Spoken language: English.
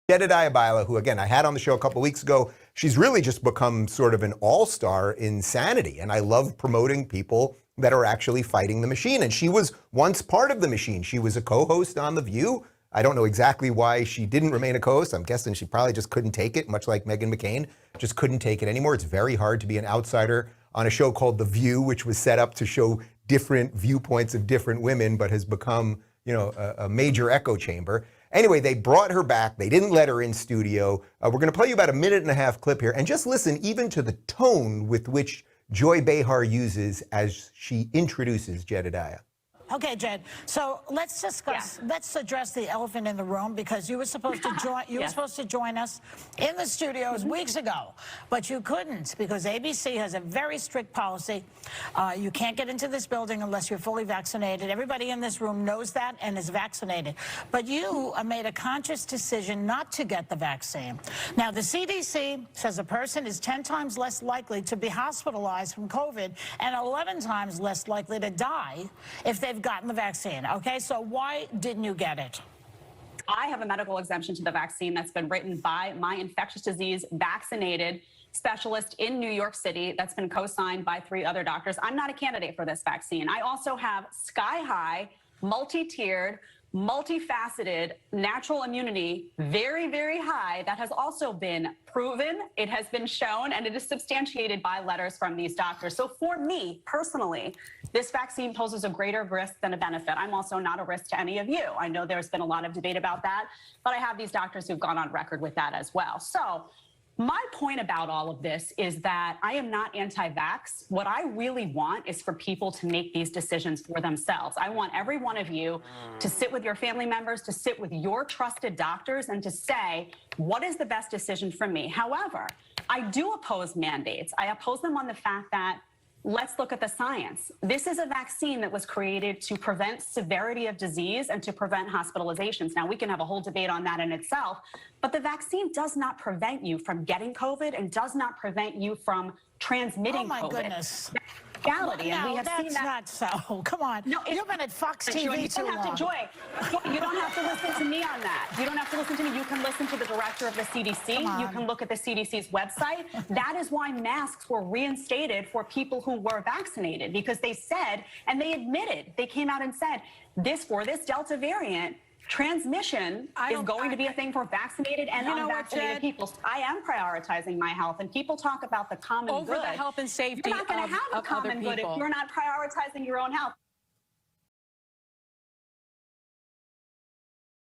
Jedediah Bila, who, again, I had on the show a couple weeks ago, she's really just become sort of an all-star in sanity. And I love promoting people that are actually fighting the machine. And she was once part of the machine. She was a co-host on The View. I don't know exactly why she didn't remain a co-host. I'm guessing she probably just couldn't take it, much like Meghan McCain, just couldn't take it anymore. It's very hard to be an outsider on a show called The View, which was set up to show different viewpoints of different women, but has become, you know, a major echo chamber. Anyway, they brought her back. They didn't let her in studio. We're going to play you about a 1.5-minute clip here, and just listen even to the tone with which Joy Behar uses as she introduces Jedediah. Okay, Jed. So let's discuss. Yeah. Let's address the elephant in the room, because you were supposed to join. You were supposed to join us in the studios weeks ago, but you couldn't because ABC has a very strict policy. You can't get into this building unless you're fully vaccinated. Everybody in this room knows that and is vaccinated. But you made a conscious decision not to get the vaccine. Now, the CDC says a person is 10 times less likely to be hospitalized from COVID and 11 times less likely to die if they've gotten the vaccine. Okay, so why didn't you get it? I have a medical exemption to the vaccine that's been written by my infectious disease vaccinated specialist in New York City that's been co-signed by 3 other doctors. I'm not a candidate for this vaccine. I also have sky-high, multi-tiered, multifaceted natural immunity, very, very high, that has also been proven, it has been shown, and it is substantiated by letters from these doctors. So for me, personally, this vaccine poses a greater risk than a benefit. I'm also not a risk to any of you. I know there's been a lot of debate about that, but I have these doctors who've gone on record with that as well. So my point about all of this is that I am not anti-vax. What I really want is for people to make these decisions for themselves. I want every one of you to sit with your family members, to sit with your trusted doctors, and to say, what is the best decision for me? However, I do oppose mandates. I oppose them on the fact that let's look at the science. This is a vaccine that was created to prevent severity of disease and to prevent hospitalizations. Now, we can have a whole debate on that in itself, but the vaccine does not prevent you from getting COVID and does not prevent you from transmitting COVID. Oh, my goodness. Reality, no, and we have that's seen that. Not so. Come on. No, you've been at Fox TV you too don't have long. To, Joy, you don't have to listen to me on that. You don't have to listen to me. You can listen to the director of the CDC. You can look at the CDC's website. That is why masks were reinstated for people who were vaccinated, because they said, and they admitted, they came out and said, for this Delta variant, transmission is going to be a thing for vaccinated and unvaccinated people. I am prioritizing my health, and people talk about the common good. Over the health and safety You're not going to have a common good if you're not prioritizing your own health.